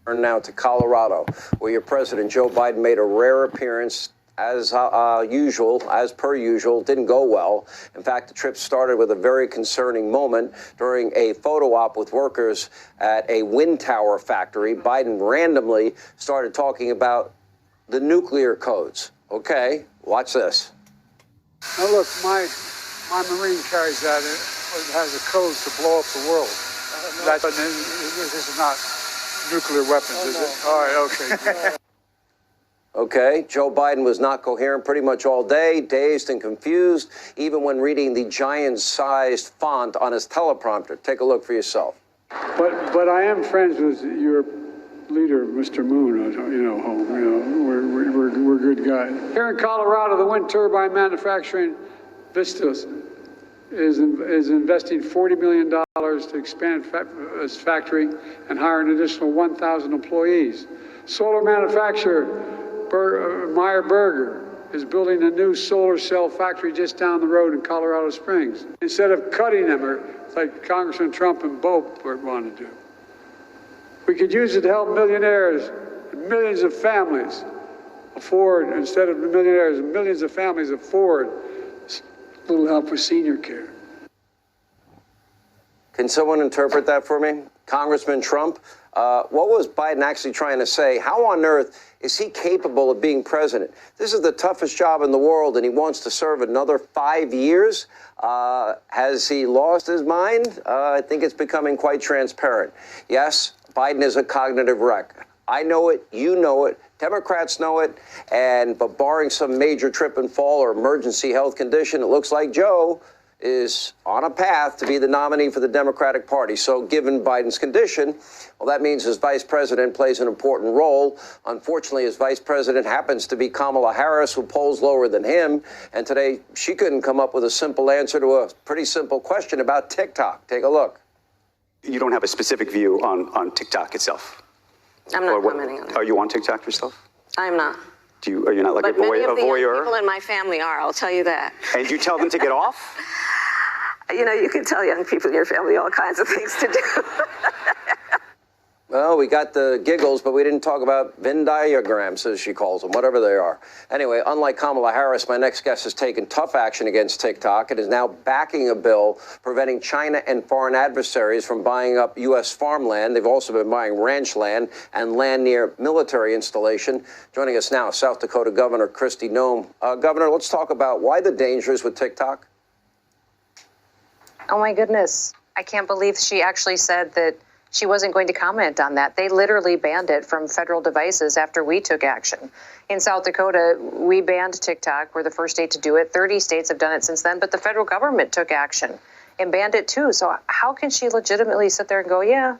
Turn now to Colorado, where your President Joe Biden made a rare appearance. As per usual, didn't go well. In fact, the trip started with a very concerning moment during a photo op with workers at a wind tower factory. Biden randomly started talking about the nuclear codes. Okay, watch this. Now look, my Marine carries that. It has a code to blow up the world. This is not nuclear weapons, is it? All right, okay. Okay, Joe Biden was not coherent pretty much all day, dazed and confused, even when reading the giant-sized font on his teleprompter. Take a look for yourself. But I am friends with your leader, Mr. Moon. We're good guys. Here in Colorado, the wind turbine manufacturing Vistas is investing $40 million to expand its factory and hire an additional 1,000 employees. Solar manufacturer Meyer Burger is building a new solar cell factory just down the road in Colorado Springs. Instead of cutting them, or like Congressman Trump and Bope want to do, we could use it to help millionaires and millions of families afford, instead of millionaires, millions of families afford a little help with senior care. Can someone interpret that for me? Congressman Trump, what was Biden actually trying to say? How on earth is he capable of being president? This is the toughest job in the world, and he wants to serve another 5 years. Has he lost his mind? I think it's becoming quite transparent. Yes, Biden is a cognitive wreck. I know it. You know it. Democrats know it. But barring some major trip and fall or emergency health condition, it looks like Joe is on a path to be the nominee for the Democratic Party. So given Biden's condition, well, that means his vice president plays an important role. Unfortunately, his vice president happens to be Kamala Harris, who polls lower than him. And today, she couldn't come up with a simple answer to a pretty simple question about TikTok. Take a look. You don't have a specific view on TikTok itself? I'm not commenting on it. Are you on TikTok yourself? I'm not. Are you not like but a voyeur? Many of the young people in my family are, I'll tell you that. And you tell them to get off? You know, you can tell young people in your family all kinds of things to do. Well, we got the giggles, but we didn't talk about Venn diagrams, as she calls them, whatever they are. Anyway, unlike Kamala Harris, my next guest has taken tough action against TikTok and is now backing a bill preventing China and foreign adversaries from buying up U.S. farmland. They've also been buying ranch land and land near military installation. Joining us now, South Dakota Governor Kristi Noem. Governor, let's talk about why the dangers with TikTok. Oh, my goodness. I can't believe she actually said that she wasn't going to comment on that. They literally banned it from federal devices after we took action. In South Dakota, we banned TikTok. We're the first state to do it. 30 states have done it since then, but the federal government took action and banned it too. So how can she legitimately sit there and go, yeah,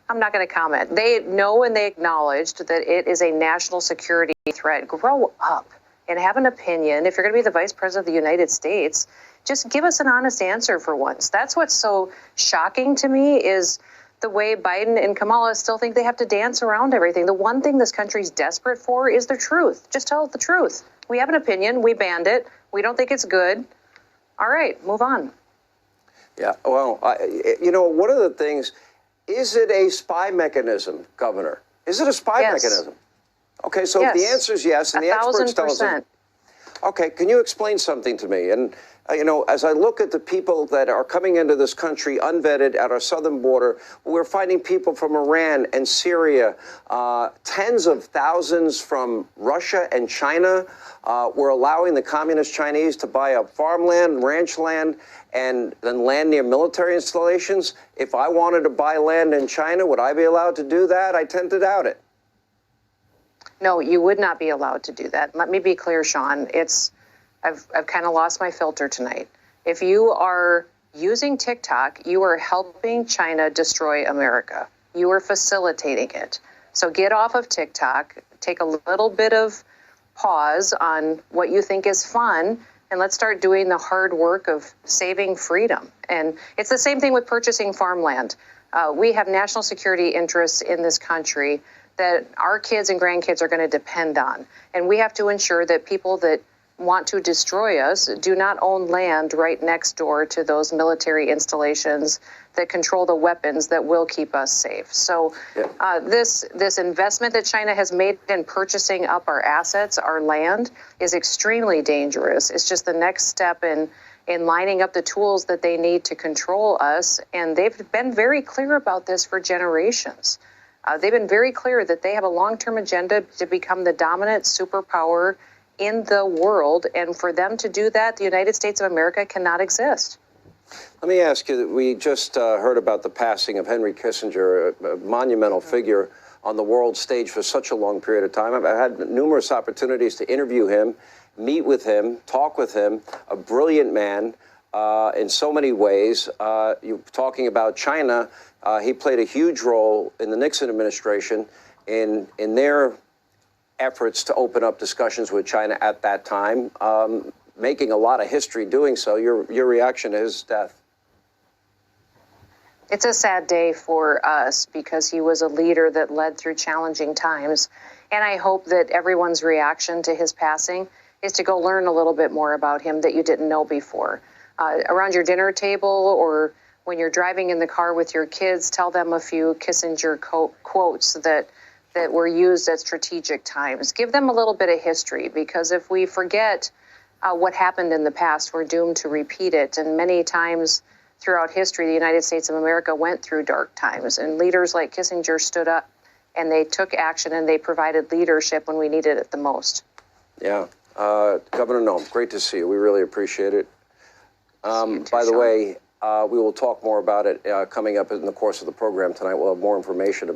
I'm not going to comment? They know and they acknowledged that it is a national security threat. Grow up and have an opinion. If you're going to be the vice president of the United States, just give us an honest answer for once. That's what's so shocking to me is the way Biden and Kamala still think they have to dance around everything. The one thing this country's desperate for is the truth. Just tell the truth. We have an opinion. We banned it. We don't think it's good. All right, move on. Yeah, well, one of the things, is it a spy mechanism, Governor? Is it a spy mechanism? Okay, so if the answer is yes, and the experts tell us. Okay, can you explain something to me? And, as I look at the people that are coming into this country unvetted at our southern border, we're finding people from Iran and Syria, tens of thousands from Russia and China. We're allowing the communist Chinese to buy up farmland, ranch land, and then land near military installations. If I wanted to buy land in China, would I be allowed to do that? I tend to doubt it. No, you would not be allowed to do that. Let me be clear, Sean. I've kind of lost my filter tonight. If you are using TikTok, you are helping China destroy America. You are facilitating it. So get off of TikTok, take a little bit of pause on what you think is fun, and let's start doing the hard work of saving freedom. And it's the same thing with purchasing farmland. We have national security interests in this country that our kids and grandkids are going to depend on. And we have to ensure that people that want to destroy us do not own land right next door to those military installations that control the weapons that will keep us safe. So this investment that China has made in purchasing up our assets, our land, is extremely dangerous. It's just the next step in lining up the tools that they need to control us. And they've been very clear about this for generations. They've been very clear that they have a long-term agenda to become the dominant superpower in the world. And for them to do that, the United States of America cannot exist. Let me ask you, we just heard about the passing of Henry Kissinger, a monumental figure on the world stage for such a long period of time. I've had numerous opportunities to interview him, meet with him, talk with him, a brilliant man in so many ways. You're talking about China. He played a huge role in the Nixon administration in their efforts to open up discussions with China at that time, making a lot of history doing so. Your reaction to his death? It's a sad day for us because he was a leader that led through challenging times. And I hope that everyone's reaction to his passing is to go learn a little bit more about him that you didn't know before. Around your dinner table or when you're driving in the car with your kids, tell them a few Kissinger quotes that were used at strategic times. Give them a little bit of history, because if we forget what happened in the past, we're doomed to repeat it. And many times throughout history, the United States of America went through dark times, and leaders like Kissinger stood up and they took action and they provided leadership when we needed it the most. Yeah. Governor Noem, great to see you. We really appreciate it. By the way, we will talk more about it coming up in the course of the program tonight. We'll have more information